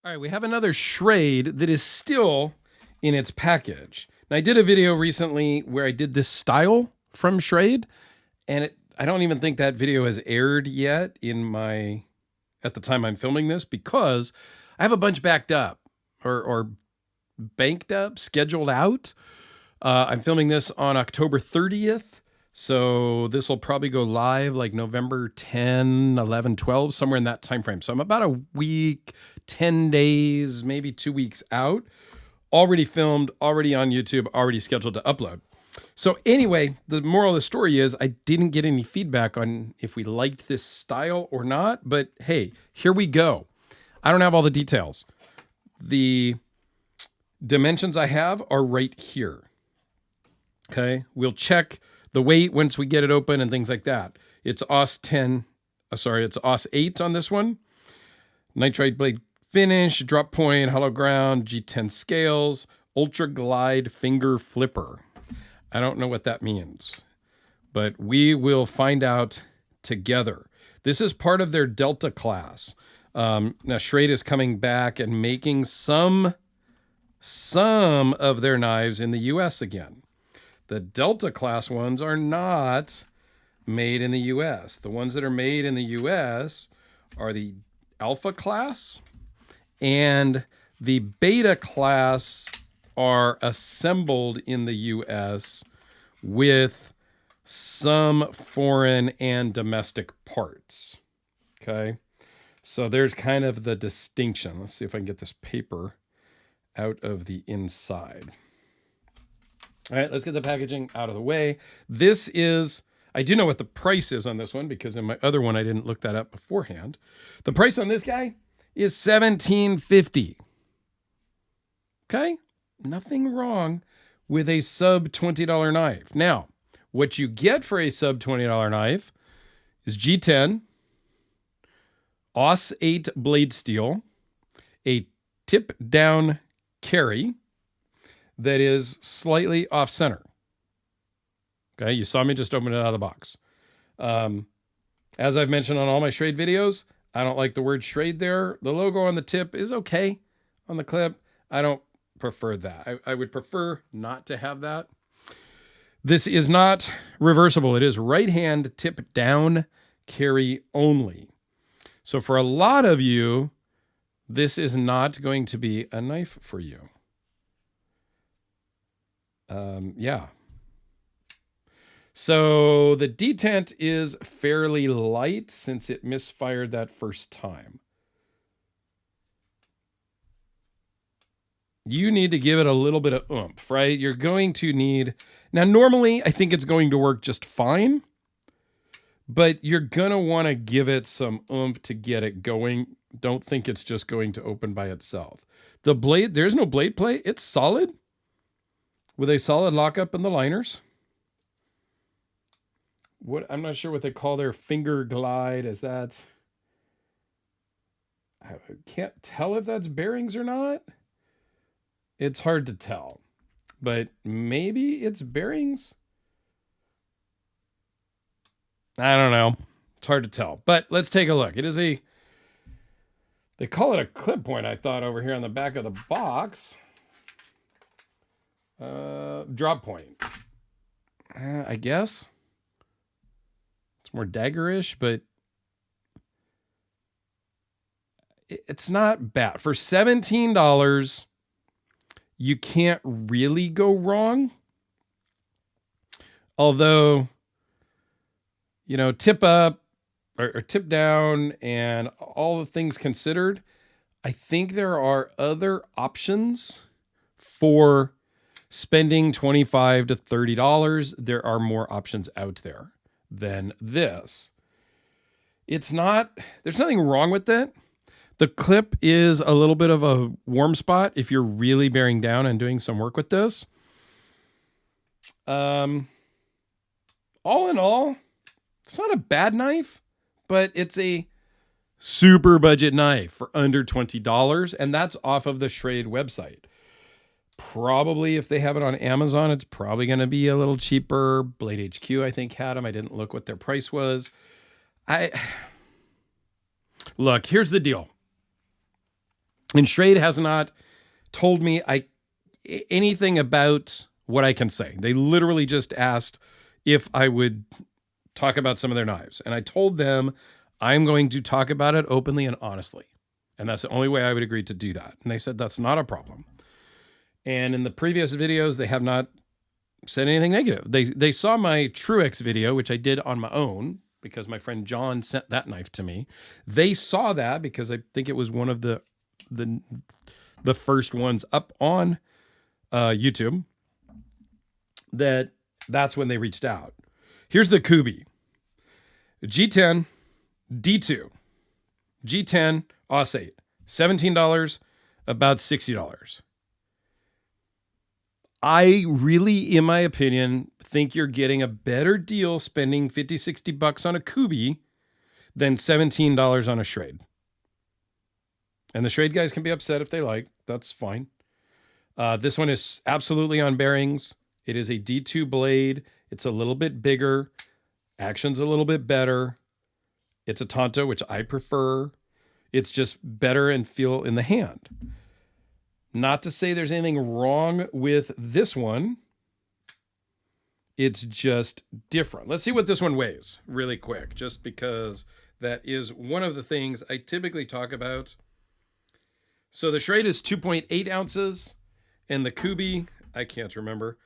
All right, we have another Schrade that is still in its package. Now, I did a video recently where I did this style from Schrade, and I don't even think that video has aired yet at the time I'm filming this, because I have a bunch backed up or banked up, scheduled out. I'm filming this on October 30th. So this will probably go live like November 10, 11, 12, somewhere in that time frame. So I'm about a week, 10 days, maybe 2 weeks out. Already filmed, already on YouTube, already scheduled to upload. So anyway, the moral of the story is I didn't get any feedback on if we liked this style or not. But hey, here we go. I don't have all the details. The dimensions I have are right here. Okay, we'll check the weight once we get it open and things like that. It's OS 8 on this one. Nitride blade finish, drop point, hollow ground, G10 scales, ultra glide finger flipper. I don't know what that means, but we will find out together. This is part of their Delta class. Now Schrade is coming back and making some of their knives in the US again. The Delta class ones are not made in the US. The ones that are made in the US are the Alpha class, and the Beta class are assembled in the US with some foreign and domestic parts. Okay, so there's kind of the distinction. Let's see if I can get this paper out of the inside. All right, let's get the packaging out of the way. This is, I do know what the price is on this one, because in my other one, I didn't look that up beforehand. The price on this guy is $17.50. Okay, nothing wrong with a sub $20 knife. Now, what you get for a sub $20 knife is G10, OS 8 blade steel, a tip down carry that is slightly off center. Okay, you saw me just open it out of the box. As I've mentioned on all my Schrade videos, I don't like the word Schrade there. The logo on the tip is okay on the clip. I don't prefer that. I would prefer not to have that. This is not reversible. It is right hand tip down carry only. So for a lot of you, this is not going to be a knife for you. Yeah. So the detent is fairly light since it misfired that first time. You need to give it a little bit of oomph, right? You're going to need, now normally I think it's going to work just fine, but you're going to want to give it some oomph to get it going. Don't think it's just going to open by itself. The blade, there's no blade plate. It's solid with a solid lockup in the liners. I'm not sure what they call their finger glide. Is that, I can't tell if that's bearings or not. It's hard to tell, but maybe it's bearings. I don't know. It's hard to tell, but let's take a look. It is they call it a clip point, I thought, over here on the back of the box. Drop point. I guess. It's more daggerish, but it's not bad. For $17, you can't really go wrong. Although, you know, tip up or tip down and all the things considered, I think there are other options for spending $25 to $30. There are more options out there than this. There's nothing wrong with it. The clip is a little bit of a warm spot if you're really bearing down and doing some work with this. All in all, it's not a bad knife, but it's a super budget knife for under $20, and that's off of the Schrade website. Probably if they have it on Amazon, it's probably going to be a little cheaper. Blade HQ, I think, had them. I didn't look what their price was. Look, here's the deal. And Schrade has not told me anything about what I can say. They literally just asked if I would talk about some of their knives. And I told them I'm going to talk about it openly and honestly. And that's the only way I would agree to do that. And they said that's not a problem. And in the previous videos, they have not said anything negative. They saw my Truex video, which I did on my own because my friend John sent that knife to me. They saw that because I think it was one of the first ones up on YouTube. That's when they reached out. Here's the Kubi. G10, D2, G10, Aus 8, $17, about $60. I really, in my opinion, think you're getting a better deal spending $50, $60 on a Kubi than $17 on a Schrade. And the Schrade guys can be upset if they like. That's fine. This one is absolutely on bearings. It is a D2 blade. It's a little bit bigger. Action's a little bit better. It's a Tonto, which I prefer. It's just better and feel in the hand. Not to say there's anything wrong with this one. It's just different. Let's see what this one weighs really quick, just because that is one of the things I typically talk about. So the Schrade is 2.8 ounces, and the Kubi, I can't remember,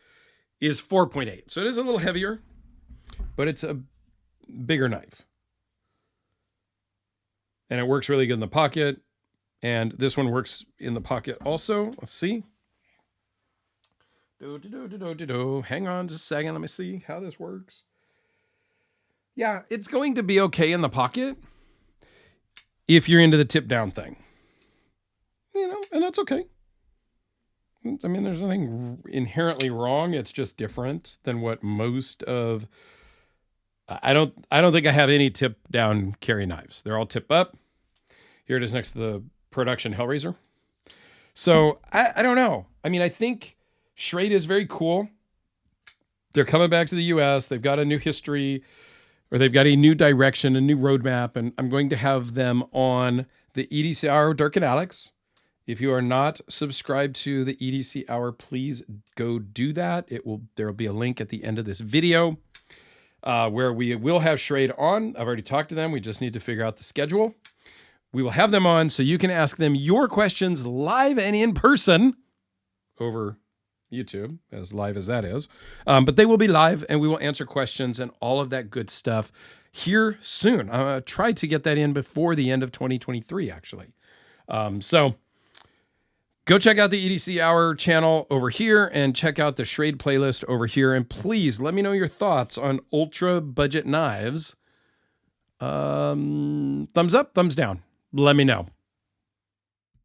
is 4.8. So it is a little heavier, but it's a bigger knife. And it works really good in the pocket. And this one works in the pocket also. Let's see. Hang on just a second. Let me see how this works. Yeah, it's going to be okay in the pocket if you're into the tip down thing. You know, and that's okay. I mean, there's nothing inherently wrong. It's just different than what most of... I don't think I have any tip down carry knives. They're all tip up. Here it is next to the production Hellraiser. So I don't know. I mean, I think Schrade is very cool. They're coming back to the US. They've got a new history, or they've got a new direction, a new roadmap. And I'm going to have them on the EDC Hour with Dirk and Alex. If you are not subscribed to the EDC Hour, please go do that. There will be a link at the end of this video where we will have Schrade on. I've already talked to them. We just need to figure out the schedule. We will have them on so you can ask them your questions live and in person over YouTube, as live as that is. But they will be live, and we will answer questions and all of that good stuff here soon. I tried to get that in before the end of 2023, actually. So go check out the EDC Hour channel over here and check out the Schrade playlist over here. And please let me know your thoughts on ultra budget knives. Thumbs up, thumbs down. Let me know.